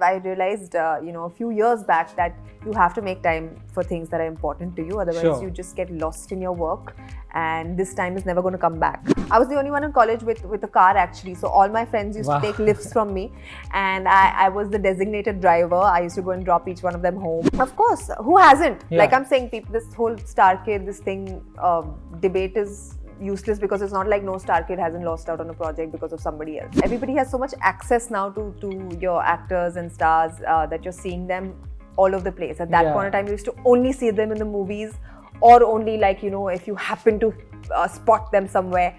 I realized, a few years back that you have to make time for things that are important to you. Otherwise, you just get lost in your work, and this time is never going to come back. I was the only one in college with a car actually, so all my friends used to take lifts from me, and I was the designated driver. I used to go and drop each one of them home. Of course, who hasn't? Like I'm saying, people, this whole star kid, this thing, debate is useless because it's not like no star kid hasn't lost out on a project because of somebody else. Everybody has so much access now to your actors and stars that you're seeing them all over the place. At that point in time, you used to only see them in the movies, or only if you happen to spot them somewhere.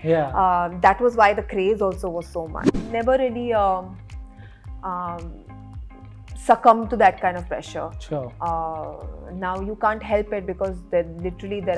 That was why the craze also was so much. Never really succumb to that kind of pressure. Now you can't help it because there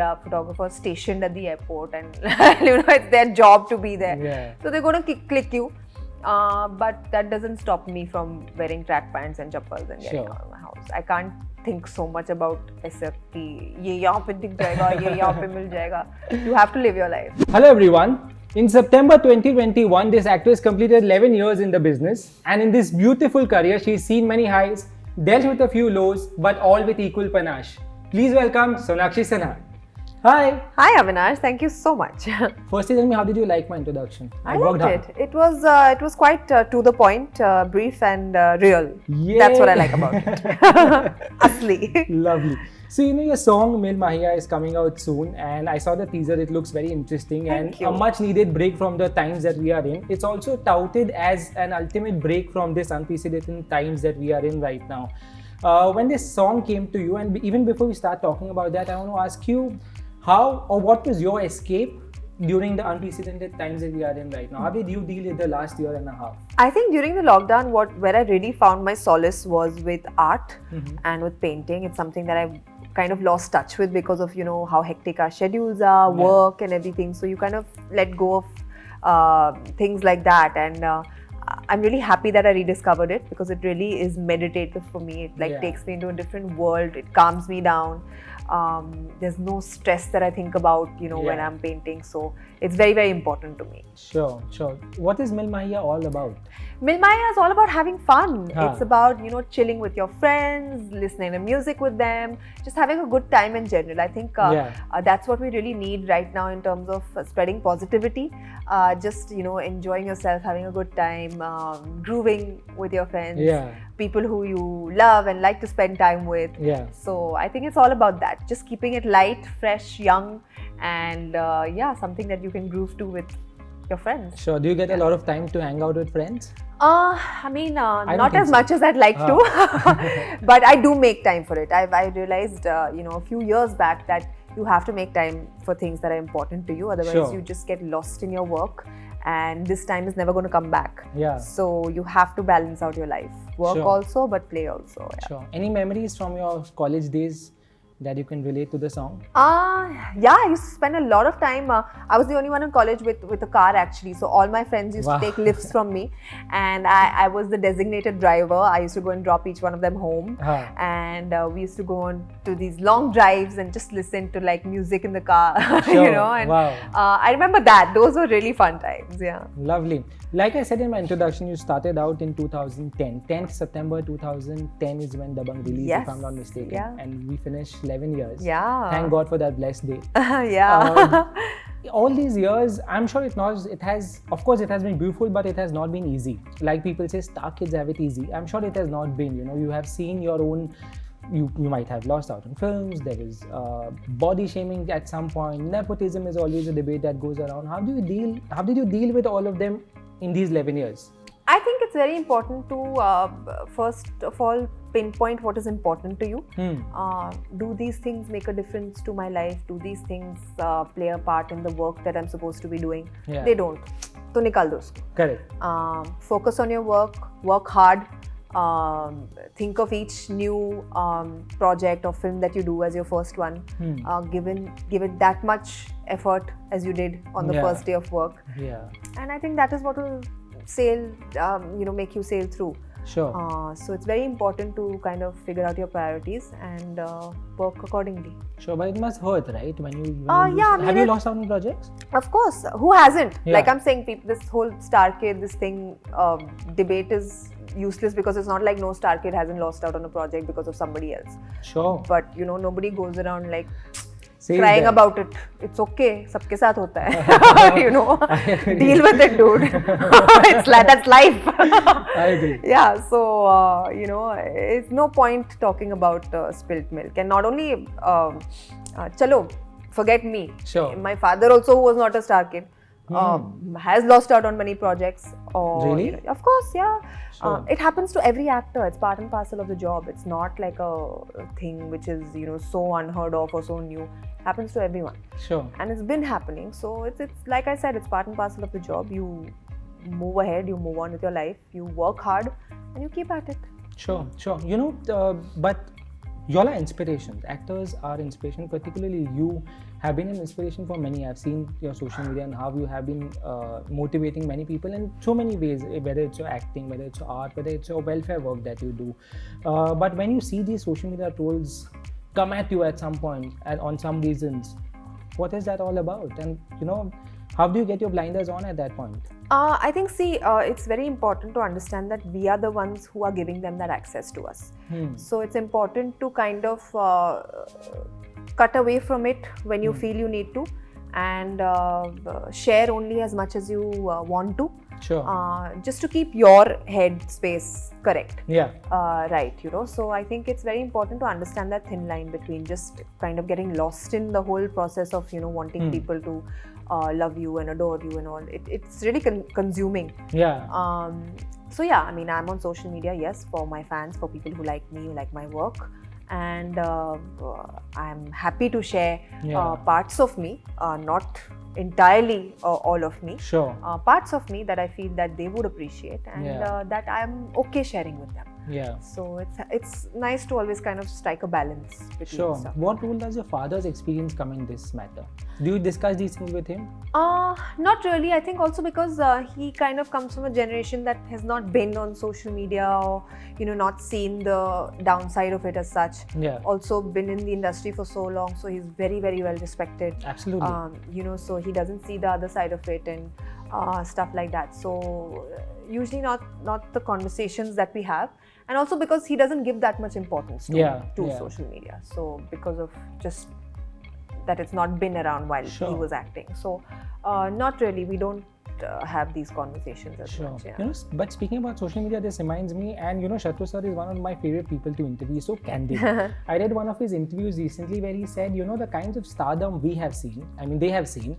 are photographers stationed at the airport, and it's their job to be there. So they're going to click you. But that doesn't stop me from wearing track pants and chappals and getting out of my house. I can't think so much about ऐसा कि ये यहाँ पे दिख जाएगा, ये यहाँ पे मिल जाएगा. You have to live your life. Hello everyone. In September 2021, this actress completed 11 years in the business, and in this beautiful career, she's seen many highs, dealt with a few lows, but all with equal panache. Please welcome Sonakshi Sinha. Hi. Hi Avinash, thank you so much. Firstly, tell me, how did you like my introduction? I liked it. It was quite to the point, brief and real. That's what I like about it. Asli. Lovely. So your song Mil Mahiya is coming out soon, and I saw the teaser. It looks very interesting and a much needed break from the times that we are in. It's also touted as an ultimate break from this unprecedented times that we are in right now. When this song came to you, and even before we start talking about that, I want to ask you, how or what was your escape during the unprecedented times that we are in right now? How did you deal with the last year and a half? I think during the lockdown, where I really found my solace was with art and with painting. It's something that I've kind of lost touch with because of how hectic our schedules are, work and everything. So you kind of let go of things like that, and I'm really happy that I rediscovered it because it really is meditative for me. It takes me into a different world. It calms me down. There's no stress that I think about, when I'm painting. So it's very, very important to me. Sure. What is Mil Mahiya all about? Mil Mahiya is all about having fun. It's about, chilling with your friends, listening to music with them, just having a good time in general. I think that's what we really need right now in terms of spreading positivity. Just, enjoying yourself, having a good time, grooving with your friends, people who you love and like to spend time with. So I think it's all about that. Just keeping it light, fresh, young, and something that you can groove to with your friends. Sure. Do you get a lot of time to hang out with friends? Not as much as I'd like to, but I do make time for it. I realized, a few years back that you have to make time for things that are important to you. Otherwise, you just get lost in your work, and this time is never going to come back. So you have to balance out your life. Work also, but play also. Sure. Any memories from your college days that you can relate to the song? I used to spend a lot of time. I was the only one in college with a car actually, so all my friends used to take lifts from me, and I was the designated driver. I used to go and drop each one of them home, and we used to go on to these long drives and just listen to music in the car, I remember that. Those were really fun times. Lovely. Like I said in my introduction, you started out in 2010. 10th September 2010 is when Dabangg released, if I'm not mistaken, and we finished 11 years. Thank God for that blessed day. All these years, I'm sure it has been beautiful, but it has not been easy. Like people say, star kids have it easy. I'm sure it has not been. You have seen your own. You might have lost out on films. There is body shaming at some point. Nepotism is always a debate that goes around. How did you deal with all of them in these 11 years? I think it's very important to first of all pinpoint what is important to you. Do these things make a difference to my life? Do these things play a part in the work that I'm supposed to be doing? They don't. So nikal do usko. Correct. Focus on your work. Work hard. Think of each new project or film that you do as your first one. Give it that much effort as you did on the first day of work. And I think that is what will make you sail through. Sure. So it's very important to kind of figure out your priorities and work accordingly. Sure, but it must hurt, right? When you have you lost out on projects? Of course, who hasn't? Yeah. Like I'm saying, this whole star kid, this thing, debate is useless because it's not like no star kid hasn't lost out on a project because of somebody else. Sure. But nobody goes around like Same crying there. about it. It's okay. Sabke saath hota hai. Deal with it, dude. That's life. I agree. Yeah, so it's no point talking about spilt milk. And not only chalo, forget me. Sure. My father also, who was not a star kid, has lost out on many projects. Or, Really? Of course, yeah. Sure. It happens to every actor. It's part and parcel of the job. It's not like a thing which is so unheard of or so new. It happens to everyone. Sure. And it's been happening. So it's like I said, it's part and parcel of the job. You move ahead, you move on with your life, you work hard, and you keep at it. Sure. But y'all are inspirations. Actors are inspiration. Particularly you have been an inspiration for many. I've seen your social media and how you have been motivating many people in so many ways, whether it's your acting, whether it's your art, whether it's your welfare work that you do. But when you see these social media trolls come at you at some point and on some reasons, what is that all about? And how do you get your blinders on at that point? I think, it's very important to understand that we are the ones who are giving them that access to us. So it's important to kind of cut away from it when you feel you need to, and share only as much as you want to. Sure. Just to keep your head space correct. Yeah. Right, so I think it's very important to understand that thin line between just kind of getting lost in the whole process of wanting people to love you and adore you and all. It's really consuming. Yeah. So yeah, I mean, I'm on social media, yes, for my fans, for people who like me, who like my work, and I'm happy to share parts of me, not entirely all of me. Sure. Parts of me that I feel that they would appreciate, and that I'm okay sharing with them. Yeah. So it's nice to always kind of strike a balance between stuff. What role does your father's experience come in this matter? Do you discuss these things with him? Not really. I think also because he kind of comes from a generation that has not been on social media or not seen the downside of it as such. Yeah. Also been in the industry for so long, so he's very, very well respected. Absolutely. So he doesn't see the other side of it and stuff like that. So usually not the conversations that we have, and also because he doesn't give that much importance to social media. So because of just that it's not been around while he was acting. So not really. We don't have these conversations as much. Yeah. But speaking about social media, this reminds me, and Shatru sir is one of my favorite people to interview. So candid. I read one of his interviews recently where he said, the kinds of stardom we have seen, they have seen,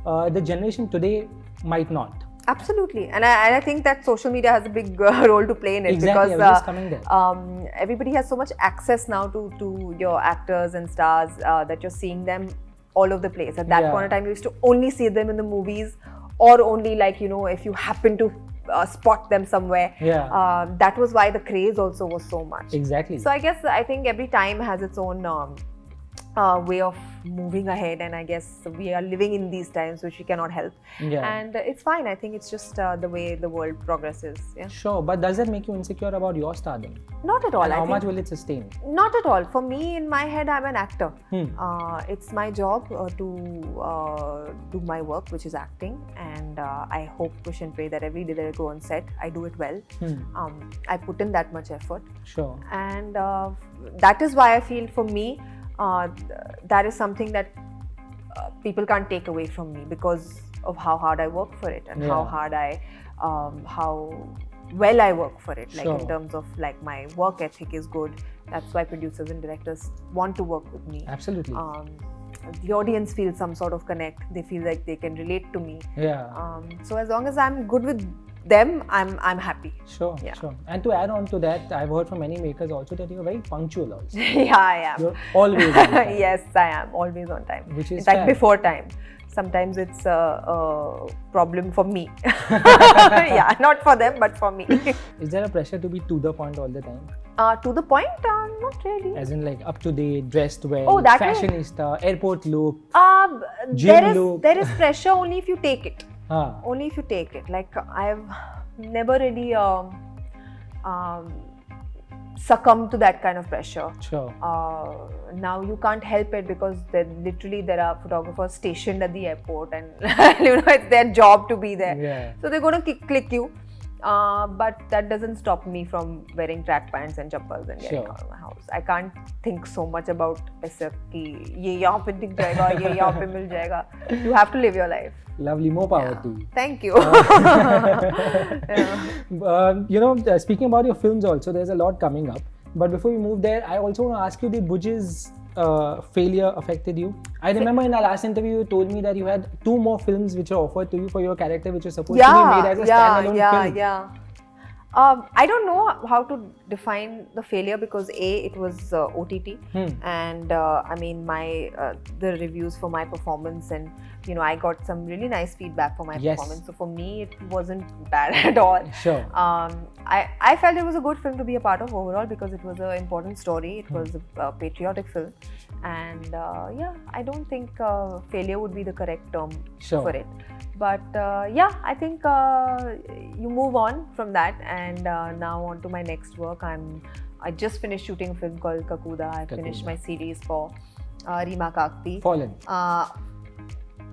the generation today might not. Absolutely, and I think that social media has a big role to play in it. Exactly, because I was just coming there. Everybody has so much access now to your actors and stars that you're seeing them all over the place. At that point of time, you used to only see them in the movies, or only if you happen to spot them somewhere. That was why the craze also was so much. Exactly. So I think every time has its own way of moving ahead, and I guess we are living in these times which we cannot help. And it's fine. I think it's just the way the world progresses. Sure, but does that make you insecure about your stardom? Not at all. And how much will it sustain? Not at all. For me, in my head, I'm an actor. It's my job to do my work, which is acting, and I hope, wish and pray that every day that I go on set, I do it well. I put in that much effort. Sure. And that is why I feel, for me, that is something that people can't take away from me, because of how hard I work for it, and how hard how well I work for it. Like in terms of my work ethic is good. That's why producers and directors want to work with me. Absolutely. The audience feels some sort of connect. They feel like they can relate to me. So as long as I'm good with them, I'm happy. Sure. And to add on to that, I've heard from many makers also that you're very punctual also. I am. You're always on time. Yes, I am always on time. Which is in fact before time. Sometimes it's a problem for me. Not for them, but for me. Is there a pressure to be to the point all the time? To the point? Not really. As in up to date, dressed well, fashionista, airport look, gym look. There is pressure only if you take it. Only if you take it. I've never really succumb to that kind of pressure. Sure. Now you can't help it because there are photographers stationed at the airport, and it's their job to be there. Yeah. So they're going to click you. But that doesn't stop me from wearing track pants and chappals and getting out of my house. I can't think so much about ऐसा कि ये यहाँ पे दिख जाएगा, ये यहाँ पे मिल जाएगा. You have to live your life. Lovely, more power to you. Thank you. Speaking about your films also, there's a lot coming up. But before we move there, I also want to ask you, did Buj's failure affected you? I remember in our last interview, you told me that you had 2 more films which were offered to you for your character, which was supposed to be made as a standalone film. Yeah. I don't know how to define the failure because it was OTT, and I mean the reviews for my performance, and I got some really nice feedback for my performance. So for me, it wasn't bad at all. Sure. I felt it was a good film to be a part of overall because it was an important story. It was a patriotic film, and I don't think failure would be the correct term for it. But I think you move on from that, and now on to my next work. I just finished shooting a film called Kakuda. I finished my series for Reema Kakti. Fallen.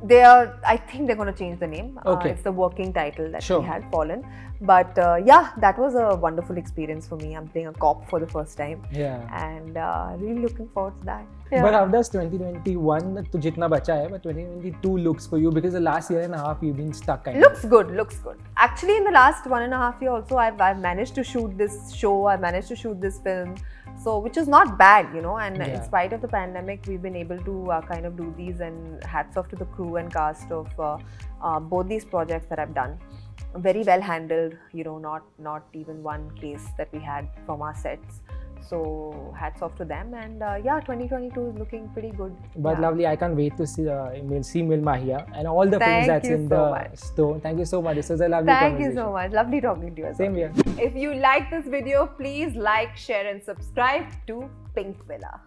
I think they're going to change the name. Okay. It's the working title that we had, Fallen. But that was a wonderful experience for me. I'm playing a cop for the first time. Yeah. And really looking forward to that. Yeah. But how does 2021 to jitna bacha hai, but 2022 looks for you? Because the last year and a half you've been stuck. Looks good. Actually, in the last 1.5 years also, I've managed to shoot this show. I've managed to shoot this film. So, which is not bad, and in spite of the pandemic, we've been able to kind of do these, and hats off to the crew and cast of both these projects that I've done. Very well handled, not even one case that we had from our sets. So, hats off to them, and 2022 is looking pretty good. But lovely, I can't wait to see Mil Mahiya and all the films that's in the store. Thank you so much. This was a lovely conversation. Thank you so much. Lovely talking to you. Same here. If you like this video, please like, share and subscribe to Pink Villa.